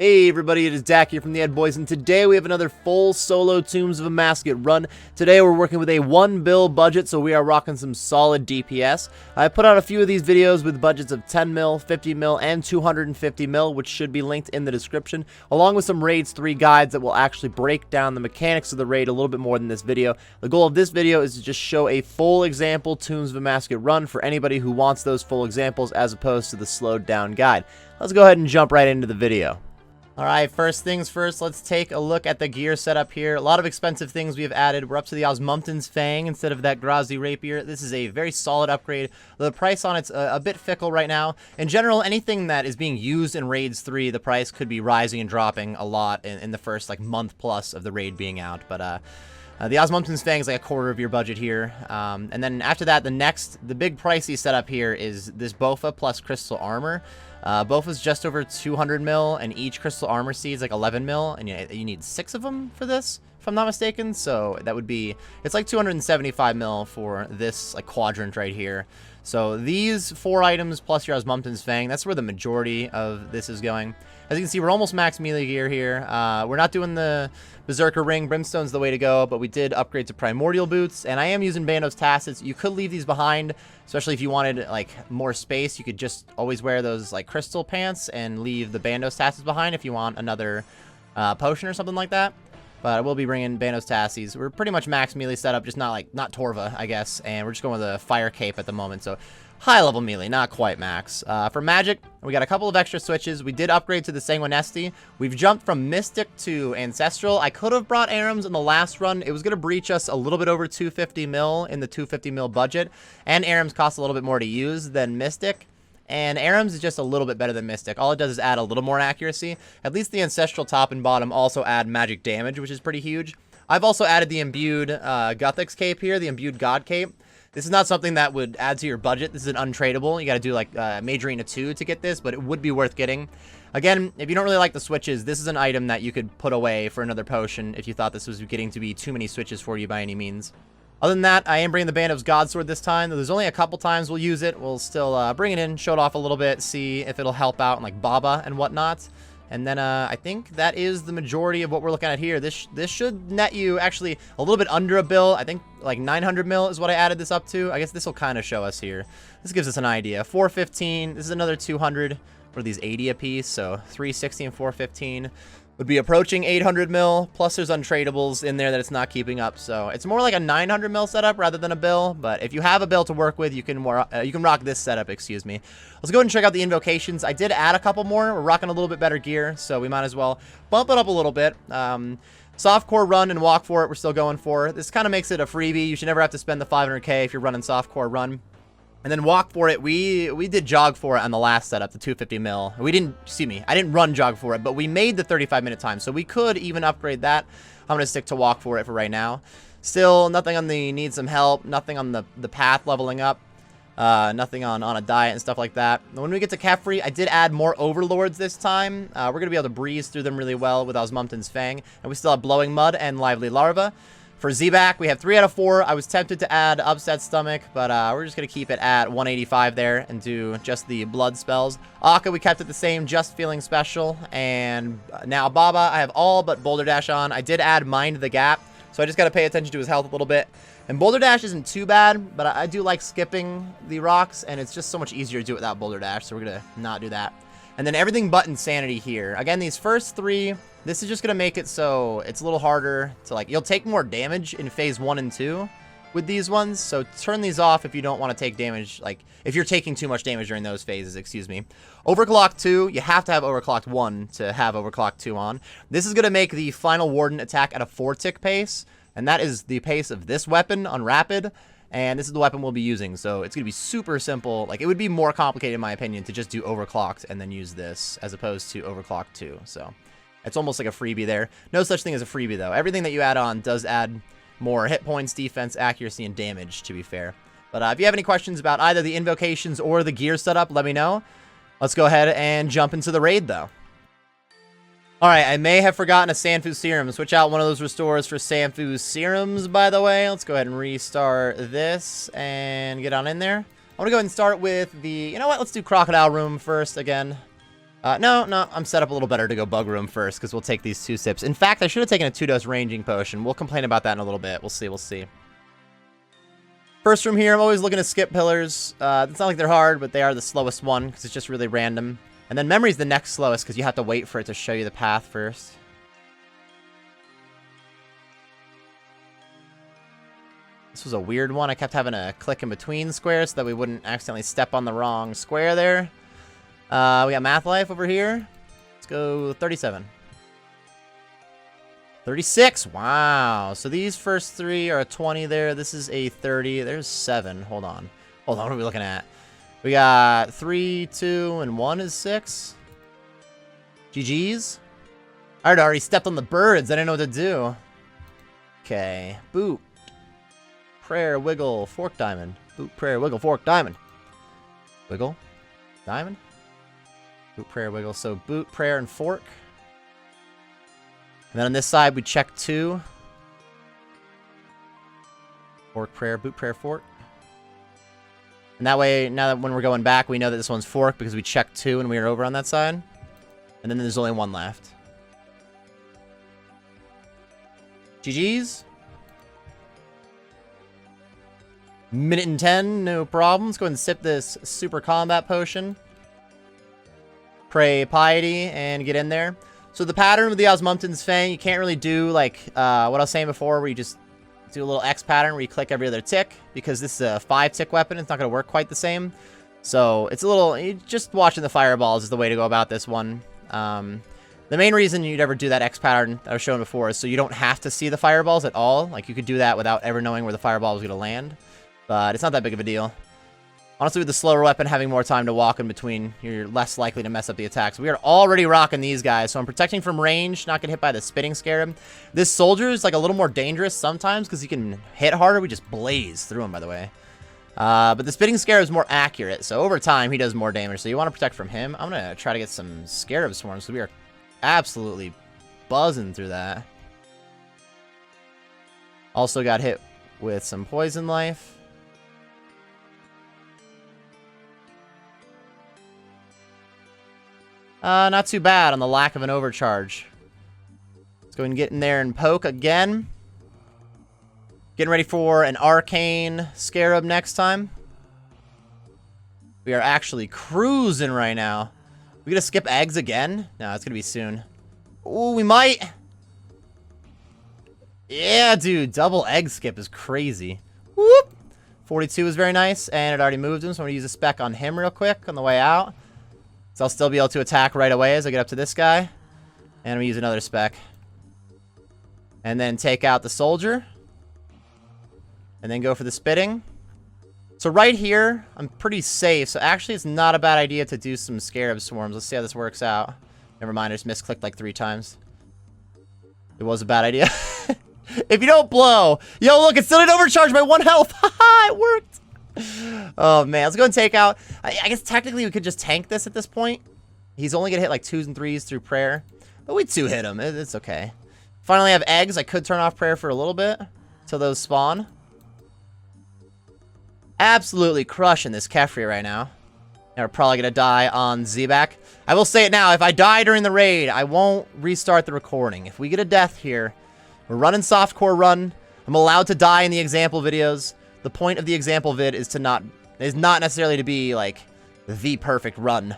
Hey everybody, it is Dak here from the Ed Boys, and today we have another full solo Tombs of Amascut run. Today we're working with a 1 bill budget, so we are rocking some solid DPS. I put out a few of these videos with budgets of 10 mil, 50 mil, and 250 mil, which should be linked in the description, along with some Raids 3 guides that will actually break down the mechanics of the raid a little bit more than this video. The goal of this video is to just show a full example Tombs of Amascut run for anybody who wants those full examples as opposed to the slowed down guide. Let's go ahead and jump right into the video. Alright, first things first, let's take a look at the gear setup here. A lot of expensive things we have added. We're up to the Osmumten's Fang instead of that Grazi Rapier. This is a very solid upgrade. The price on it's a bit fickle right now. In general, anything that is being used in Raids 3, the price could be rising and dropping a lot in the first month plus of the raid being out. But the Osmumten's Fang is like a quarter of your budget here. And then after that, the big pricey setup here is this Bofa plus Crystal Armor. Bofa's just over 200 mil, and each Crystal Armor seed is like 11 mil, and you need 6 of them for this, if I'm not mistaken. So that would be, it's like 275 mil for this quadrant right here. So these 4 items plus your Osmumten's Fang, that's where the majority of this is going. As you can see, we're almost max melee gear here. We're not doing the Berserker Ring. Brimstone's the way to go, but we did upgrade to Primordial Boots, and I am using Bandos Tassets. You could leave these behind, especially if you wanted more space. You could just always wear those Crystal Pants and leave the Bandos Tassets behind if you want another potion or something like that. But I will be bringing Bandos Tassies. We're pretty much max melee setup, just not Torva, I guess, and we're just going with a Fire Cape at the moment, so high level melee, not quite max. For magic, we got a couple of extra switches. We did upgrade to the Sanguinesti. We've jumped from Mystic to Ancestral. I could have brought Arams in the last run. It was going to breach us a little bit over 250 mil in the 250 mil budget, and Arams cost a little bit more to use than Mystic. And Arams is just a little bit better than Mystic. All it does is add a little more accuracy. At least the Ancestral top and bottom also add magic damage, which is pretty huge. I've also added the Imbued Guthix Cape here, the Imbued God Cape. This is not something that would add to your budget. This is an untradeable. You got to do Majorina 2 to get this, but it would be worth getting. Again, if you don't really like the switches, this is an item that you could put away for another potion if you thought this was getting to be too many switches for you by any means. Other than that, I am bringing the Bandos Godsword this time. There's only a couple times we'll use it. We'll still bring it in, show it off a little bit, see if it'll help out in Baba and whatnot. And then I think that is the majority of what we're looking at here. This should net you actually a little bit under a bill. I think 900 mil is what I added this up to. I guess this will kind of show us here. This gives us an idea. 415. This is another 200. What are these, 80 a piece? So 360 and 415 would be approaching 800 mil. Plus there's untradables in there that it's not keeping up. So it's more like a 900 mil setup rather than a bill. But if you have a bill to work with, you can rock this setup, excuse me. Let's go ahead and check out the invocations. I did add a couple more. We're rocking a little bit better gear, so we might as well bump it up a little bit. Softcore run and walk for it, we're still going for. This kind of makes it a freebie. You should never have to spend the 500k if you're running softcore run. And then walk for it, we did jog for it on the last setup, the 250 mil. I didn't run jog for it, but we made the 35-minute time, so we could even upgrade that. I'm going to stick to walk for it for right now. Still, nothing on the need some help, nothing on the path leveling up, nothing on a diet and stuff like that. When we get to Kefri, I did add more Overlords this time. We're going to be able to breeze through them really well with Osmumten's Fang, and we still have Blowing Mud and Lively Larva. For Zebak, we have 3 out of 4. I was tempted to add Upset Stomach, but we're just going to keep it at 185 there and do just the blood spells. Akka, we kept it the same, just feeling special. And now Baba, I have all but Boulder Dash on. I did add Mind the Gap, so I just got to pay attention to his health a little bit. And Boulder Dash isn't too bad, but I do like skipping the rocks, and it's just so much easier to do it without Boulder Dash, so we're going to not do that. And then everything but Insanity here. Again, these first 3, this is just going to make it so it's a little harder to, you'll take more damage in phase 1 and 2 with these ones. So turn these off if you don't want to take damage, if you're taking too much damage during those phases, excuse me. Overclock 2, you have to have Overclocked 1 to have Overclock 2 on. This is going to make the final Warden attack at a 4-tick pace, and that is the pace of this weapon on Rapid. And this is the weapon we'll be using, so it's going to be super simple. It would be more complicated, in my opinion, to just do Overclocked and then use this, as opposed to Overclocked 2. So it's almost like a freebie there. No such thing as a freebie, though. Everything that you add on does add more hit points, defense, accuracy, and damage, to be fair. But if you have any questions about either the invocations or the gear setup, let me know. Let's go ahead and jump into the raid, though. Alright, I may have forgotten a Sanfu Serum. Switch out one of those restores for Sanfu Serums, by the way. Let's go ahead and restart this and get on in there. I want to go ahead and start with the... You know what? Let's do Crocodile Room first again. No, I'm set up a little better to go bug room first, because we'll take these 2 sips. In fact, I should have taken a 2-dose ranging potion. We'll complain about that in a little bit. We'll see. First room here, I'm always looking to skip pillars. It's not like they're hard, but they are the slowest one, because it's just really random. And then memory's the next slowest, because you have to wait for it to show you the path first. This was a weird one. I kept having to click in between squares so that we wouldn't accidentally step on the wrong square there. We got Math Life over here. Let's go 37. 36. Wow. So these first 3 are a 20 there. This is a 30. There's 7. Hold on. What are we looking at? We got 3, 2, and 1 is 6. GG's. I had already stepped on the birds. I didn't know what to do. Okay. Boot. Prayer, wiggle, fork, diamond. Boot, prayer, wiggle, fork, diamond. Wiggle. Diamond. Boot, prayer, wiggle. So boot, prayer, and fork. And then on this side, we check 2. Fork, prayer, boot, prayer, fork. And that way, now that when we're going back, we know that this one's fork because we checked 2 and we were over on that side. And then there's only 1 left. GG's. Minute and 10, no problem. Let's go ahead and sip this super combat potion. Pray piety and get in there. So the pattern with the Osmumten's Fang, you can't really do like what I was saying before, where you just do a little X pattern where you click every other tick, because this is a 5-tick weapon. It's not going to work quite the same. So it's a little, just watching the fireballs is the way to go about this one. The main reason you'd ever do that X pattern that I was showing before is so you don't have to see the fireballs at all. Like you could do that without ever knowing where the fireball was going to land. But it's not that big of a deal. Honestly, with the slower weapon, having more time to walk in between, you're less likely to mess up the attacks. We are already rocking these guys, so I'm protecting from range, not getting hit by the spitting scarab. This soldier is like a little more dangerous sometimes because he can hit harder. We just blaze through him, by the way. But the spitting scarab is more accurate, so over time, he does more damage. So you want to protect from him. I'm going to try to get some scarab swarms, so we are absolutely buzzing through that. Also got hit with some poison life. Not too bad on the lack of an overcharge. Let's go ahead and get in there and poke again. Getting ready for an arcane scarab next time. We are actually cruising right now. We gonna skip eggs again? No, it's gonna be soon. Ooh, we might. Yeah, dude, double egg skip is crazy. Whoop. 42 is very nice, and it already moved him, so I'm gonna use a spec on him real quick on the way out. So I'll still be able to attack right away as I get up to this guy. And I'm going to use another spec. And then take out the soldier. And then go for the spitting. So right here, I'm pretty safe. So actually, it's not a bad idea to do some scarab swarms. Let's see how this works out. Never mind, I just misclicked like 3 times. It was a bad idea. If you don't blow. Yo, look, it still didn't overcharge by 1 health. Haha, it worked. Oh, man. Let's go and take out... I guess technically we could just tank this at this point. He's only going to hit like 2s and 3s through prayer. But we 2-hit him. It's okay. Finally have eggs. I could turn off prayer for a little bit till those spawn. Absolutely crushing this Kefri right now. And we're probably going to die on Zebak. I will say it now. If I die during the raid, I won't restart the recording. If we get a death here, we're running softcore run. I'm allowed to die in the example videos. The point of the example vid is not necessarily to be like the perfect run.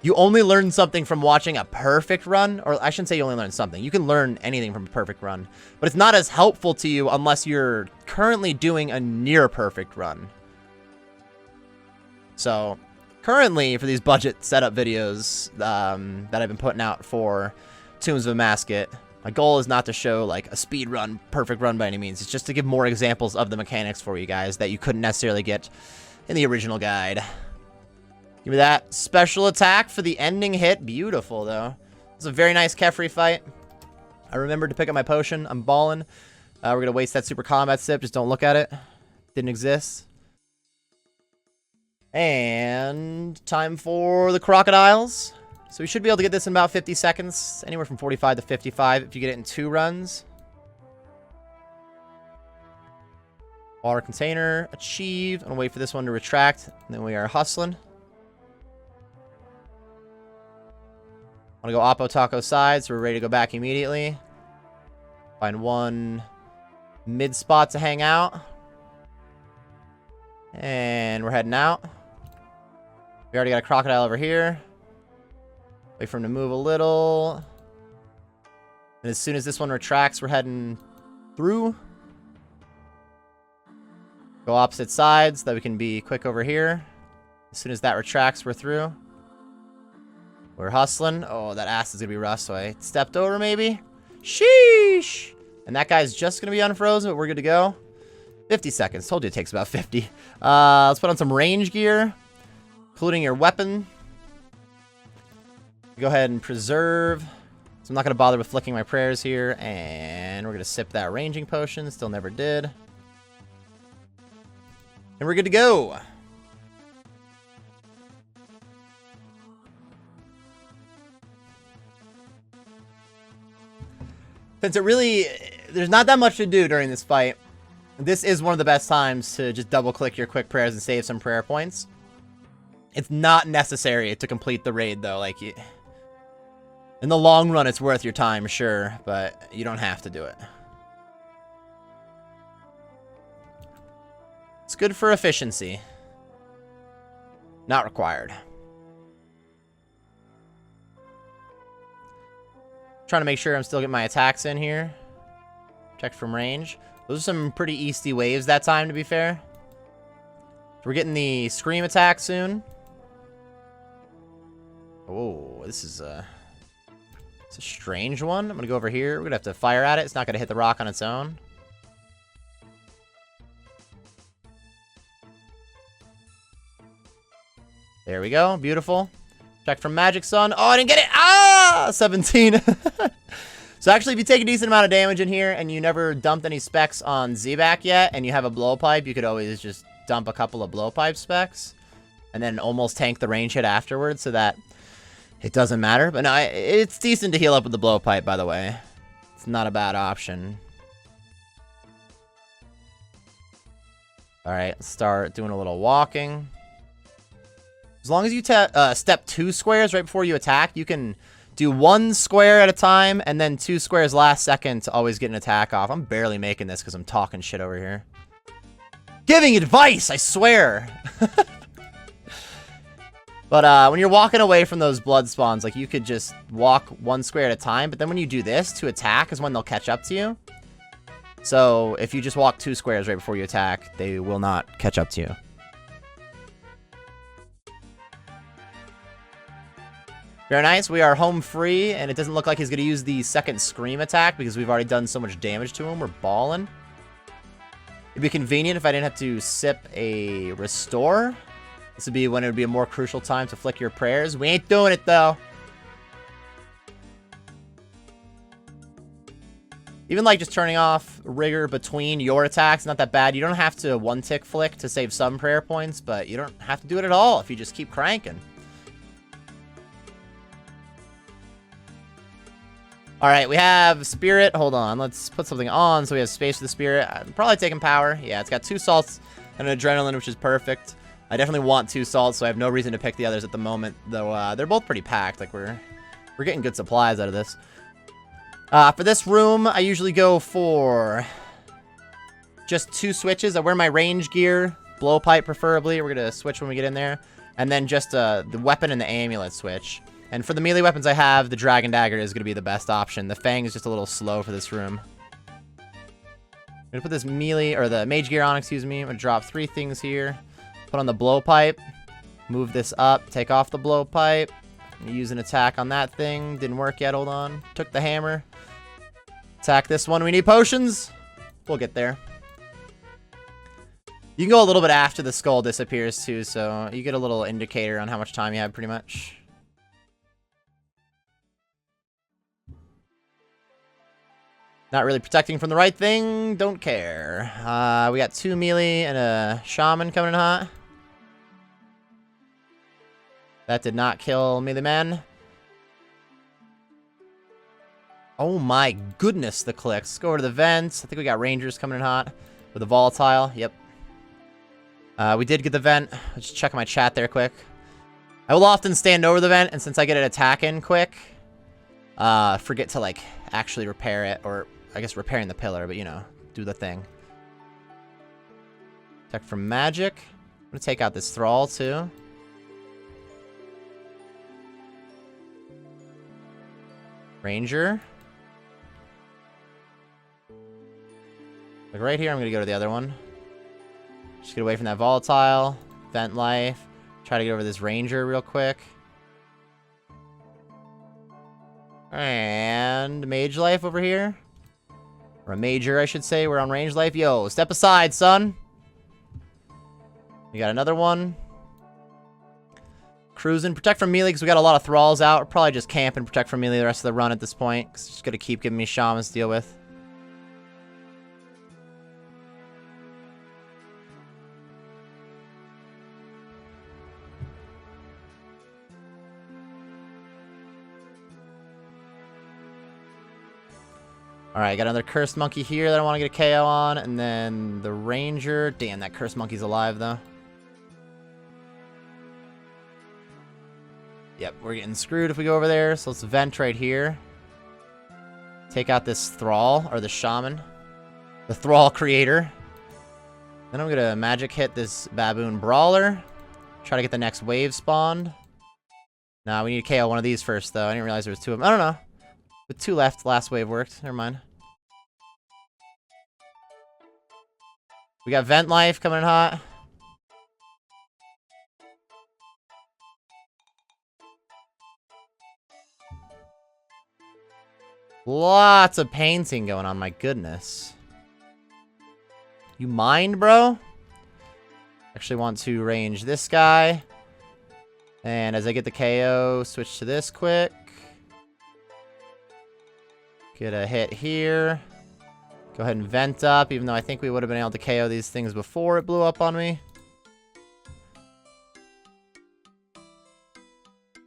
You only learn something from watching a perfect run, or I shouldn't say you only learn something. You can learn anything from a perfect run, but it's not as helpful to you unless you're currently doing a near perfect run. So currently for these budget setup videos that I've been putting out for Tombs of Amascut, my goal is not to show like a speed run, perfect run by any means. It's just to give more examples of the mechanics for you guys that you couldn't necessarily get in the original guide. Give me that special attack for the ending hit. Beautiful, though. It's a very nice Kefri fight. I remembered to pick up my potion. I'm balling. We're going to waste that super combat sip. Just don't look at it. Didn't exist. And time for the crocodiles. So we should be able to get this in about 50 seconds. Anywhere from 45 to 55 if you get it in 2 runs. Water container. Achieve. I'm going to wait for this one to retract. And then we are hustling. Want to go Oppo Taco side, so we're ready to go back immediately. Find one mid spot to hang out. And we're heading out. We already got a crocodile over here. Wait for him to move a little. And as soon as this one retracts, we're heading through. Go opposite sides so that we can be quick over here. As soon as that retracts, we're through. We're hustling. Oh, that ass is going to be rough, so I stepped over maybe. Sheesh! And that guy's just going to be unfrozen, but we're good to go. 50 seconds. Told you it takes about 50. Let's put on some range gear, including your weapon. Go ahead and preserve. So I'm not going to bother with flicking my prayers here. And we're going to sip that ranging potion. Still never did. And we're good to go. Since it really, there's not that much to do during this fight, this is one of the best times to just double click your quick prayers and save some prayer points. It's not necessary to complete the raid though. Like, in the long run, it's worth your time, sure, but you don't have to do it. It's good for efficiency. Not required. Trying to make sure I'm still getting my attacks in here. Check from range. Those are some pretty easty waves that time, to be fair. So we're getting the scream attack soon. Oh, this is it's a strange one. I'm gonna go over here. We're gonna have to fire at it. It's not gonna hit the rock on its own. There we go. Beautiful. Check from Magic Sun. Oh, I didn't get it. Ah! 17. So actually, if you take a decent amount of damage in here and you never dumped any specs on Z-Back yet and you have a blowpipe, you could always just dump a couple of blowpipe specs and then almost tank the range hit afterwards so that it doesn't matter. But no, it's decent to heal up with the blowpipe, by the way. It's not a bad option. All right, start doing a little walking. As long as you step 2 squares right before you attack, you can do 1 square at a time, and then 2 squares last second to always get an attack off. I'm barely making this because I'm talking shit over here. Giving advice, I swear! But when you're walking away from those blood spawns, like, you could just walk 1 square at a time, but then when you do this to attack is when they'll catch up to you. So if you just walk 2 squares right before you attack, they will not catch up to you. Very nice. We are home free, and it doesn't look like he's going to use the second scream attack because we've already done so much damage to him. We're balling. It'd be convenient if I didn't have to sip a restore. This would be when it would be a more crucial time to flick your prayers. We ain't doing it, though. Even like just turning off rigor between your attacks, not that bad. You don't have to 1-tick flick to save some prayer points, but you don't have to do it at all if you just keep cranking. Alright, we have Spirit. Hold on, let's put something on so we have space for the Spirit. I'm probably taking Power. Yeah, it's got 2 salts and an Adrenaline, which is perfect. I definitely want 2 salts, so I have no reason to pick the others at the moment, though they're both pretty packed. Like, we're getting good supplies out of this. For this room, I usually go for just 2 switches. I wear my range gear, blowpipe preferably. We're going to switch when we get in there. And then just the weapon and the amulet switch. And for the melee weapons I have, the Dragon Dagger is going to be the best option. The Fang is just a little slow for this room. I'm going to put this melee, or the mage gear on, excuse me. I'm going to drop 3 things here. Put on the blowpipe. Move this up. Take off the blowpipe. Use an attack on that thing. Didn't work yet. Hold on. Took the hammer. Attack this one. We need potions. We'll get there. You can go a little bit after the skull disappears, too, so you get a little indicator on how much time you have, pretty much. Not really protecting from the right thing. Don't care. We got 2 melee and a shaman coming in hot. That did not kill melee man. Oh my goodness, the clicks. Let's go over to the vents. I think we got rangers coming in hot with a volatile. Yep. We did get the vent. Let's just check my chat there quick. I will often stand over the vent, and since I get an attack in quick, forget to, like, actually repair it. Or, I guess repairing the pillar, but, you know, do the thing. Protect from magic. I'm gonna take out this thrall, too. Ranger. Like, right here, I'm gonna go to the other one. Just get away from that volatile. Vent life. Try to get over this ranger real quick. And mage life over here. Or a major, I should say. We're on range life. Yo, step aside, son. We got another one. Cruising. Protect from melee, because we got a lot of thralls out. We're probably just camp and protect from melee the rest of the run at this point. Because it's just going to keep giving me shamans to deal with. Alright, got another cursed monkey here that I want to get a KO on. And then the ranger. Damn, that cursed monkey's alive, though. Yep, we're getting screwed if we go over there. So let's vent right here. Take out this thrall, or the shaman. The thrall creator. Then I'm going to magic hit this baboon brawler. Try to get the next wave spawned. Nah, we need to KO one of these first, though. I didn't realize there was two of them. I don't know. With two left, last wave worked. Never mind. We got vent life coming in hot. Lots of painting going on, my goodness. You mind, bro? Actually want to range this guy. And as I get the KO, switch to this quick. Get a hit here. Go ahead and vent up, even though I think we would have been able to KO these things before it blew up on me.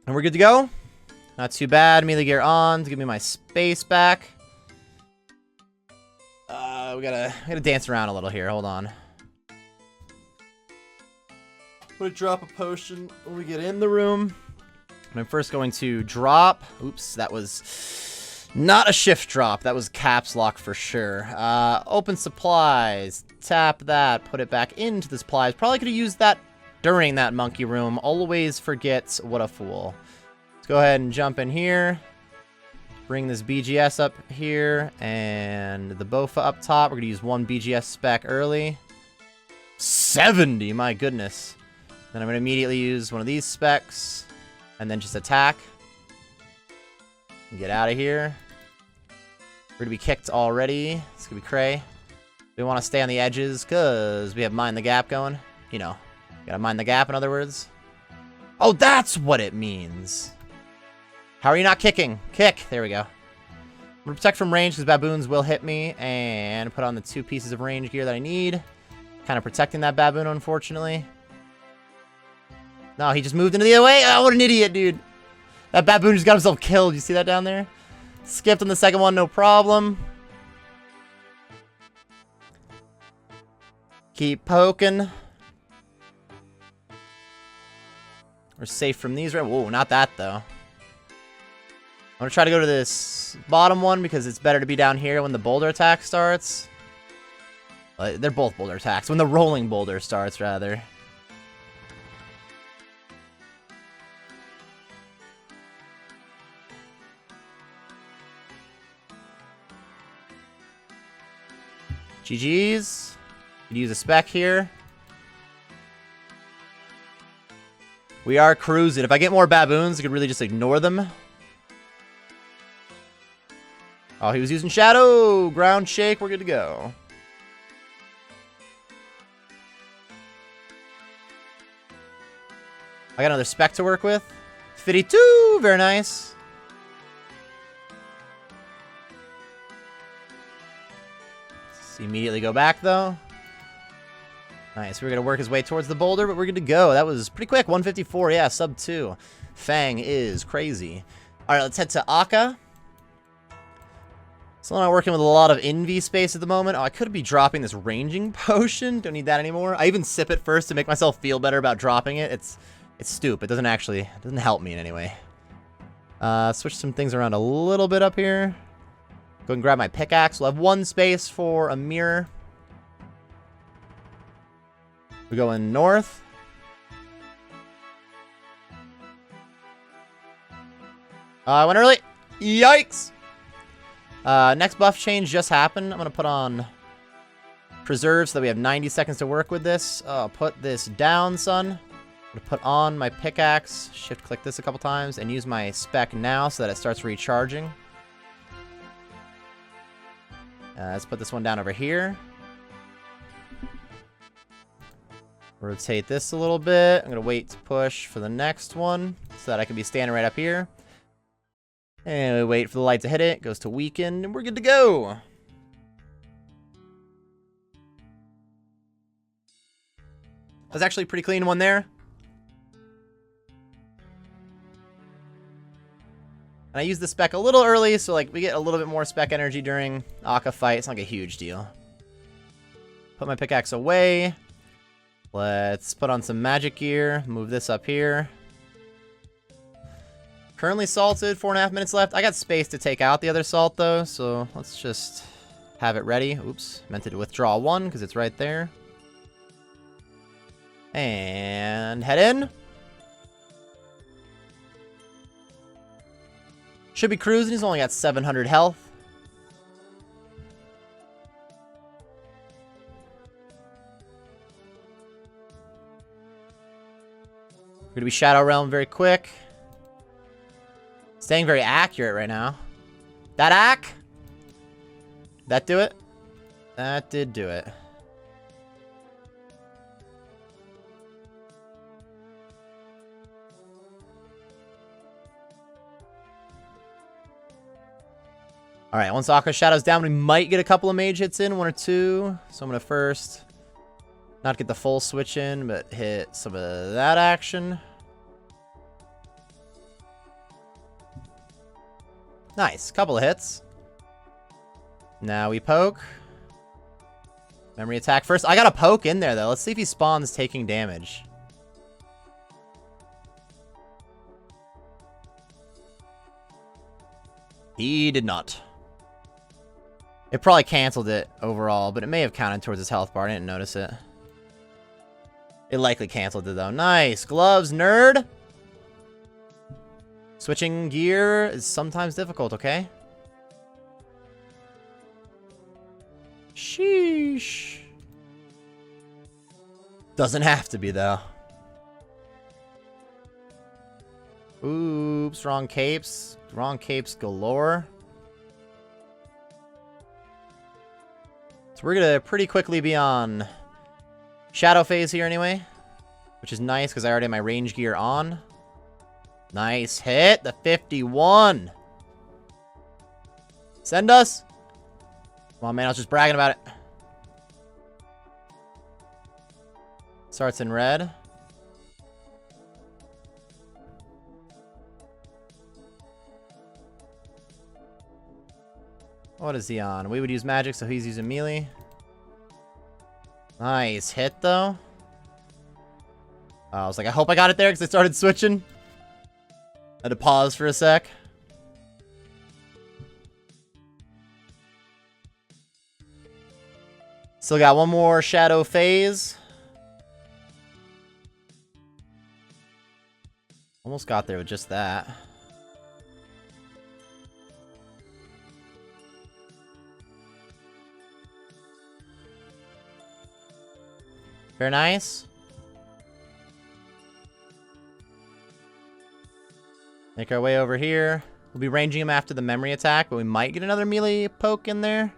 And we're good to go. Not too bad. Melee gear on to give me my space back. We gotta dance around a little here. Hold on. I'm gonna drop a potion when we get in the room. And I'm first going to drop. Oops, that was not a shift drop. That was caps lock for sure. Open supplies. Tap that. Put it back into the supplies. Probably could have used that during that monkey room. Always forgets. What a fool. Let's go ahead and jump in here. Bring this BGS up here. And the Bofa up top. We're going to use one BGS spec early. 70! My goodness. Then I'm going to immediately use one of these specs. And then just attack. Get out of here. We're gonna be kicked already. It's gonna be cray. We want to stay on the edges because we have mind the gap going. You know, gotta mind the gap in other words. Oh, that's what it means. How are you not kicking? Kick. There we go. I'm gonna protect from range because baboons will hit me and put on the 2 pieces of range gear that I need. Kind of protecting that baboon, unfortunately. No, he just moved into the other way. Oh, what an idiot, dude. That baboon just got himself killed. You see that down there? Skipped on the second one, no problem. Keep poking. We're safe from these, right? Whoa, not that, though. I'm going to try to go to this bottom one because it's better to be down here when the boulder attack starts. They're both boulder attacks. When the rolling boulder starts, rather. GG's. Could use a spec here. We are cruising. If I get more baboons, I could really just ignore them. Oh, he was using shadow. Ground shake. We're good to go. I got another spec to work with. 52. Very nice. Immediately go back, though. Nice. We're going to work his way towards the boulder, but we're good to go. That was pretty quick. 154. Yeah, sub 2. Fang is crazy. All right, let's head to Akka. Still not working with a lot of NV space at the moment. Oh, I could be dropping this ranging potion. Don't need that anymore. I even sip it first to make myself feel better about dropping it. It's stupid. It doesn't help me in any way. Switch some things around a little bit up here. Go and grab my pickaxe. We'll have one space for a mirror. We're going north. I went early. Yikes! Next buff change just happened. I'm going to put on preserve so that we have 90 seconds to work with this. Put this down, son. I'm going to put on my pickaxe. Shift click this a couple times and use my spec now so that it starts recharging. Let's put this one down over here. Rotate this a little bit. I'm going to wait to push for the next one so that I can be standing right up here. And we wait for the light to hit it. It goes to weaken, and we're good to go. That's actually a pretty clean one there. And I used the spec a little early, so like we get a little bit more spec energy during Akka fight. It's not like a huge deal. Put my pickaxe away. Let's put on some magic gear. Move this up here. Currently salted, 4.5 minutes left. I got space to take out the other salt though, so let's just have it ready. Oops, meant to withdraw one because it's right there. And head in. Should be cruising. He's only got 700 health. We're going to be Shadow Realm very quick. Staying very accurate right now. That ack? That do it? That did do it. Alright, once Akka Shadow's down, we might get a couple of mage hits in, 1 or 2. So I'm going to first not get the full switch in, but hit some of that action. Nice, couple of hits. Now we poke. Memory attack first. I got a poke in there, though. Let's see if he spawns taking damage. He did not. It probably canceled it overall, but it may have counted towards his health bar. I didn't notice it. It likely canceled it, though. Nice. Gloves, nerd. Switching gear is sometimes difficult, okay? Sheesh. Doesn't have to be, though. Oops, wrong capes. Wrong capes galore. So we're going to pretty quickly be on Shadow Phase here anyway. Which is nice because I already have my range gear on. Nice hit. The 51. Send us. Come on, man. I was just bragging about it. Starts in red. What is he on? We would use magic, so he's using melee. Nice hit, though. I was like, I hope I got it there because I started switching. I had to pause for a sec. Still got one more Shadow Phase. Almost got there with just that. Very nice. Make our way over here. We'll be ranging him after the memory attack, but we might get another melee poke in there.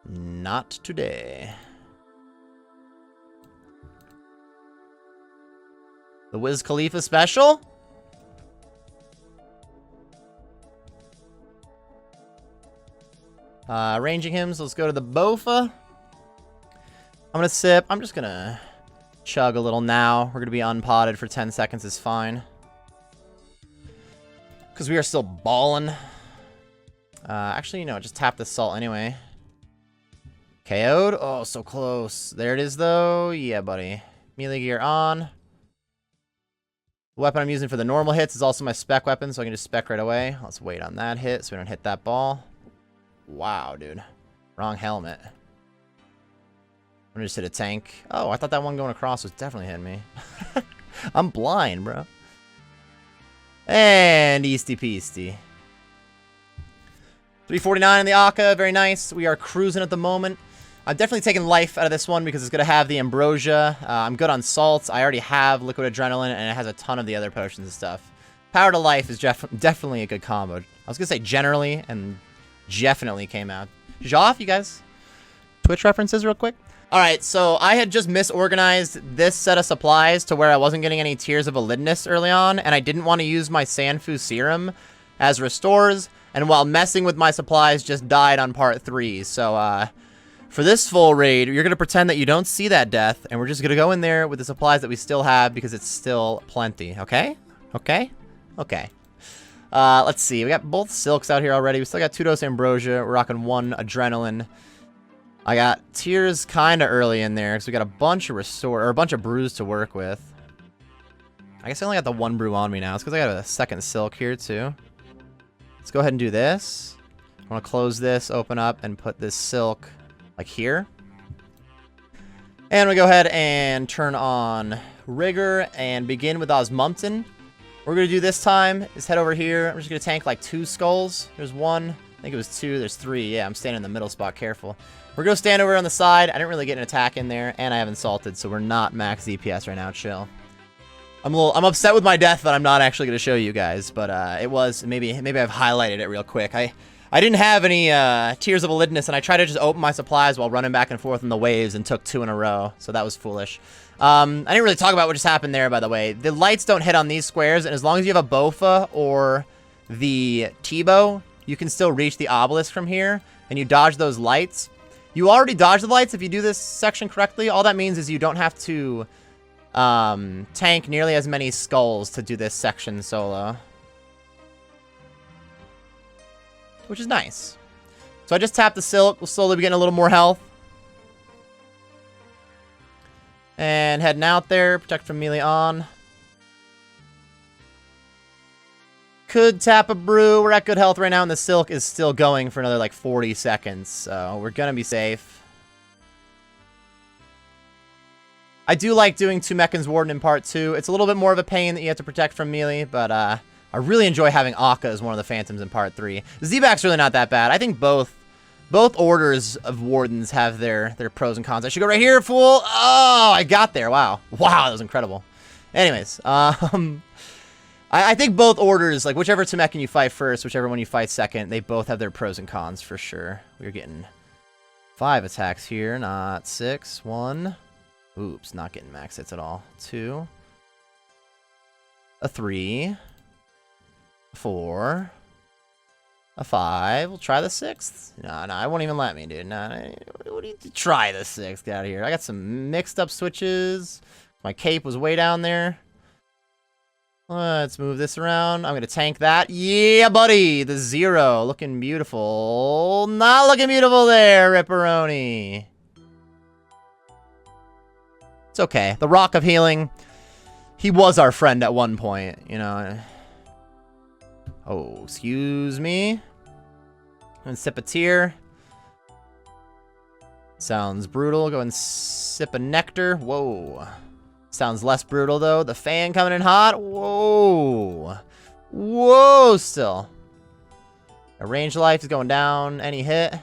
Not today. The Wiz Khalifa special? Ranging him, so let's go to the Bofa. I'm gonna sip. I'm just gonna chug a little now. We're gonna be unpotted for 10 seconds is fine. Because we are still balling. Actually, you know, just tap the salt anyway. KO'd? Oh, so close. There it is, though. Yeah, buddy. Melee gear on. The weapon I'm using for the normal hits is also my spec weapon, so I can just spec right away. Let's wait on that hit so we don't hit that ball. Wow, dude. Wrong helmet. I'm gonna just hit a tank. Oh, I thought that one going across was definitely hitting me. I'm blind, bro. And Easty Peasty. 349 in the Akka, very nice. We are cruising at the moment. I'm definitely taking life out of this one because it's going to have the ambrosia. I'm good on salts. I already have liquid adrenaline, and it has a ton of the other potions and stuff. Power to life is definitely a good combo. I was going to say generally, and definitely came out. Joff, you guys? Twitch references real quick? Alright, so I had just misorganized this set of supplies to where I wasn't getting any Tears of Validness early on, and I didn't want to use my Sanfu Serum as restores, and while messing with my supplies, just died on part 3. So, for this full raid, you're going to pretend that you don't see that death, and we're just going to go in there with the supplies that we still have because it's still plenty, okay? Okay? Okay. Let's see. We got both silks out here already. We still got 2 dose ambrosia. We're rocking 1 adrenaline. I got tears kind of early in there because we got a bunch of restore or a bunch of brews to work with. I guess I only got the 1 brew on me now. It's because I got a second silk here too. Let's go ahead and do this. I want to close this, open up, and put this silk like here. And we go ahead and turn on rigor and begin with Osmumpton. What we're going to do this time is head over here. I'm just going to tank like 2 skulls. There's 1. I think it was 2. There's 3. Yeah, I'm standing in the middle spot. Careful. We're going to stand over on the side. I didn't really get an attack in there, and I haven't salted, so we're not max DPS right now. Chill. I'm upset with my death, but I'm not actually going to show you guys. But it was maybe I've highlighted it real quick. I didn't have any Tears of Validness, and I tried to just open my supplies while running back and forth in the waves and took 2 in a row. So that was foolish. I didn't really talk about what just happened there, by the way. The lights don't hit on these squares, and as long as you have a Bofa or the T-bow, you can still reach the obelisk from here, and you dodge those lights. You already dodge the lights if you do this section correctly. All that means is you don't have to tank nearly as many skulls to do this section solo. Which is nice. So I just tapped the silk. We'll slowly be getting a little more health. And heading out there. Protect from melee on. Could tap a brew. We're at good health right now, and the silk is still going for another like 40 seconds. So we're going to be safe. I do like doing 2 Mekans Warden in part 2. It's a little bit more of a pain that you have to protect from melee, but I really enjoy having Akka as one of the Phantoms in part 3. Z-Back's really not that bad. I think both orders of Wardens have their pros and cons. I should go right here, fool! Oh, I got there. Wow. Wow, that was incredible. Anyways, I think both orders, like whichever Temekan you fight first, whichever one you fight second, they both have their pros and cons for sure. We're getting 5 attacks here, not 6. 1. Oops, not getting max hits at all. 2. A 3. 4. A 5. We'll try the 6th. No, I won't even let me, dude. No, what do you try the 6th? Get out of here. I got some mixed up switches. My cape was way down there. Let's move this around. I'm going to tank that. Yeah, buddy. The 0. Looking beautiful. Not looking beautiful there, Ripperoni. It's okay. The Rock of Healing. He was our friend at one point, you know. Oh, excuse me. And sip a tear. Sounds brutal. Go and sip a nectar. Whoa. Sounds less brutal, though. The fan coming in hot. Whoa. Whoa, still. A range life is going down. Any hit.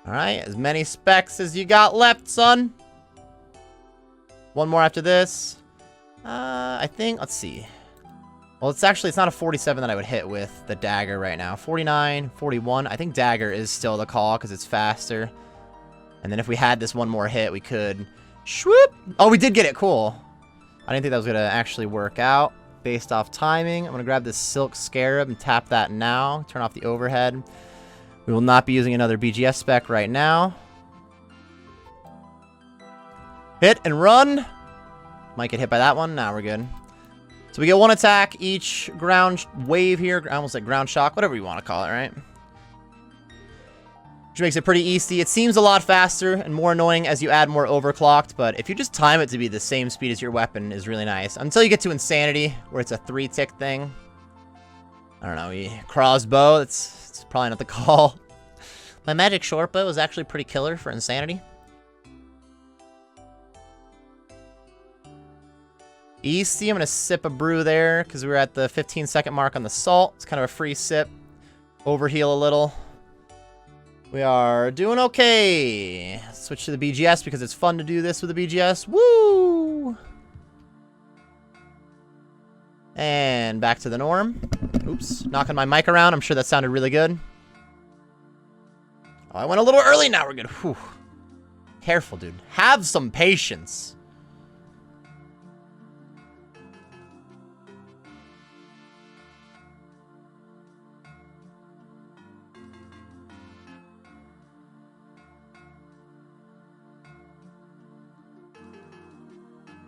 Alright, as many specs as you got left, son. 1 more after this. I think, let's see. Well, it's not a 47 that I would hit with the dagger right now. 49, 41. I think dagger is still the call because it's faster. And then if we had this 1 more hit, we could... Swoop! Oh, we did get it. Cool. I didn't think that was going to actually work out based off timing. I'm going to grab this Silk Scarab and tap that now. Turn off the overhead. We will not be using another BGS spec right now. Hit and run. Might get hit by that one. Nah, we're good. So we get 1 attack each ground wave here. I almost like ground shock, whatever you want to call it, right? Which makes it pretty easy. It seems a lot faster and more annoying as you add more overclocked, but if you just time it to be the same speed as your weapon is really nice. Until you get to Insanity, where it's a 3-tick thing. I don't know, crossbow, it's probably not the call. My magic short bow is actually pretty killer for Insanity. Easty, I'm going to sip a brew there because we were at the 15-second mark on the salt. It's kind of a free sip. Overheal a little. We are doing okay. Switch to the BGS because it's fun to do this with the BGS. Woo! And back to the norm. Oops, knocking my mic around. I'm sure that sounded really good. Oh, I went a little early. Now we're good. Whew. Careful, dude. Have some patience.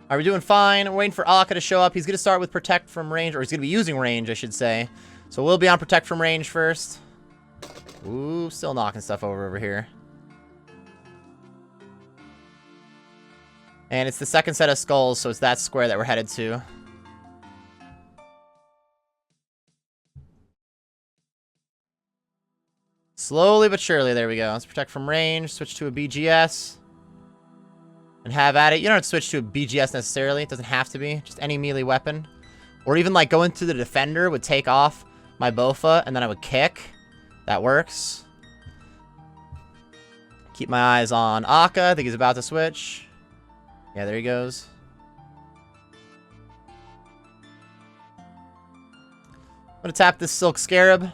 Are we doing fine? We're waiting for Aka to show up. He's going to start with Protect from range, or he's going to be using range, I should say. So we'll be on Protect from range first. Ooh, still knocking stuff over here. And it's the second set of skulls, so it's that square that we're headed to. Slowly but surely, there we go. Let's Protect from range, switch to a BGS. And have at it. You don't have to switch to a BGS necessarily. It doesn't have to be. Just any melee weapon. Or even like going to the defender would take off my Bofa and then I would kick. That works. Keep my eyes on Aka. I think he's about to switch. Yeah, there he goes. I'm going to tap this Silk Scarab.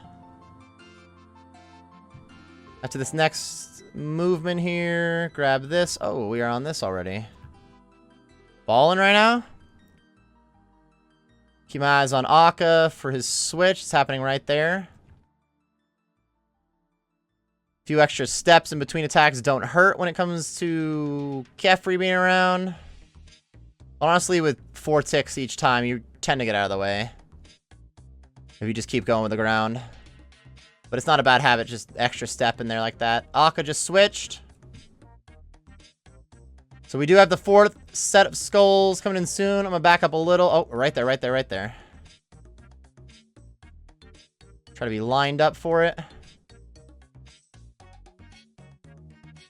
After this next movement here, grab this. Oh, we are on this already. Balling right now. Keep my eyes on Aka for his switch. It's happening right there. A few extra steps in between attacks don't hurt when it comes to Kefri being around. Honestly, with 4 ticks each time, you tend to get out of the way. If you just keep going with the ground. But it's not a bad habit, just extra step in there like that. Aka just switched. So we do have the 4th set of skulls coming in soon. I'm going to back up a little. Oh, right there, right there, right there. Try to be lined up for it.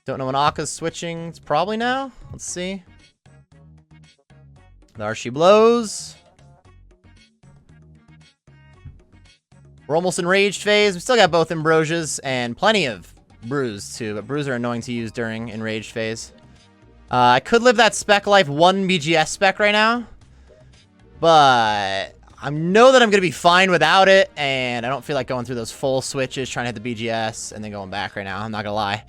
Don't know when Aka's switching. It's probably now. Let's see. There she blows. We're almost in Raged phase. We still got both Ambrosias and plenty of Brews, too. But Brews are annoying to use during Enraged phase. I could live that spec life 1 BGS spec right now. But I know that I'm going to be fine without it. And I don't feel like going through those full switches, trying to hit the BGS, and then going back right now. I'm not going to lie.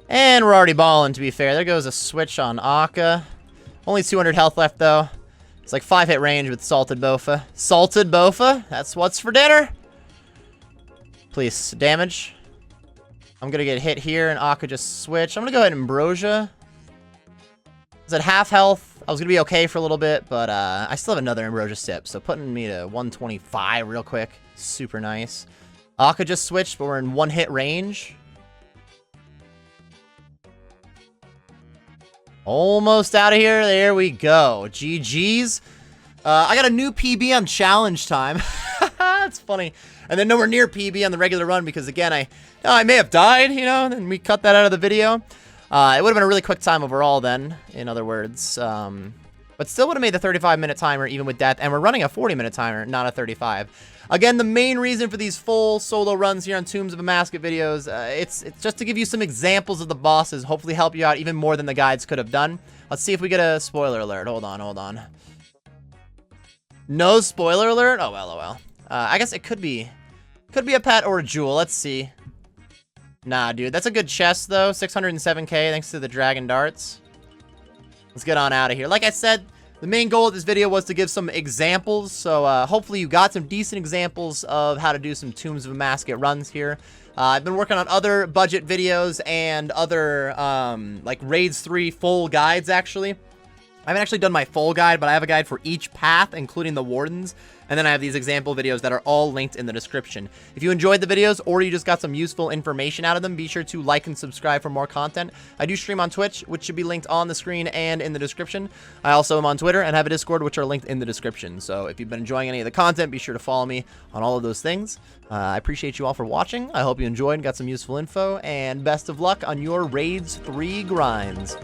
And we're already balling, to be fair. There goes a switch on Aka. Only 200 health left, though. It's like 5-hit range with Salted Bofa. Salted Bofa? That's what's for dinner. Please, damage. I'm going to get hit here, and Aka just switch. I'm going to go ahead and Ambrosia. I was at half health. I was going to be okay for a little bit, but I still have another Ambrosia sip, so putting me to 125 real quick. Super nice. Aka just switched, but we're in 1-hit range. Almost out of here. There we go. GG's. I got a new PB on challenge time. That's funny. And then nowhere near PB on the regular run because, again, I may have died, you know, and we cut that out of the video. It would have been a really quick time overall then, in other words. But still would have made the 35-minute timer even with death. And we're running a 40-minute timer, not a 35. Again, the main reason for these full solo runs here on Tombs of Amascut videos, it's just to give you some examples of the bosses, hopefully help you out even more than the guides could have done. Let's see if we get a spoiler alert. Hold on, hold on. No spoiler alert? Oh, well, oh, well. I guess it could be a pet or a jewel. Let's see. Nah, dude. That's a good chest, though. 607k thanks to the dragon darts. Let's get on out of here. Like I said, The main goal of this video was to give some examples, so hopefully you got some decent examples of how to do some Tombs of Amascut runs here. I've been working on other budget videos and other, like Raids 3 full guides, actually. I haven't actually done my full guide, but I have a guide for each path, including the Wardens. And then I have these example videos that are all linked in the description. If you enjoyed the videos or you just got some useful information out of them, be sure to like and subscribe for more content. I do stream on Twitch, which should be linked on the screen and in the description. I also am on Twitter and have a Discord, which are linked in the description. So if you've been enjoying any of the content, be sure to follow me on all of those things. I appreciate you all for watching. I hope you enjoyed and got some useful info. And best of luck on your Raids 3 grinds.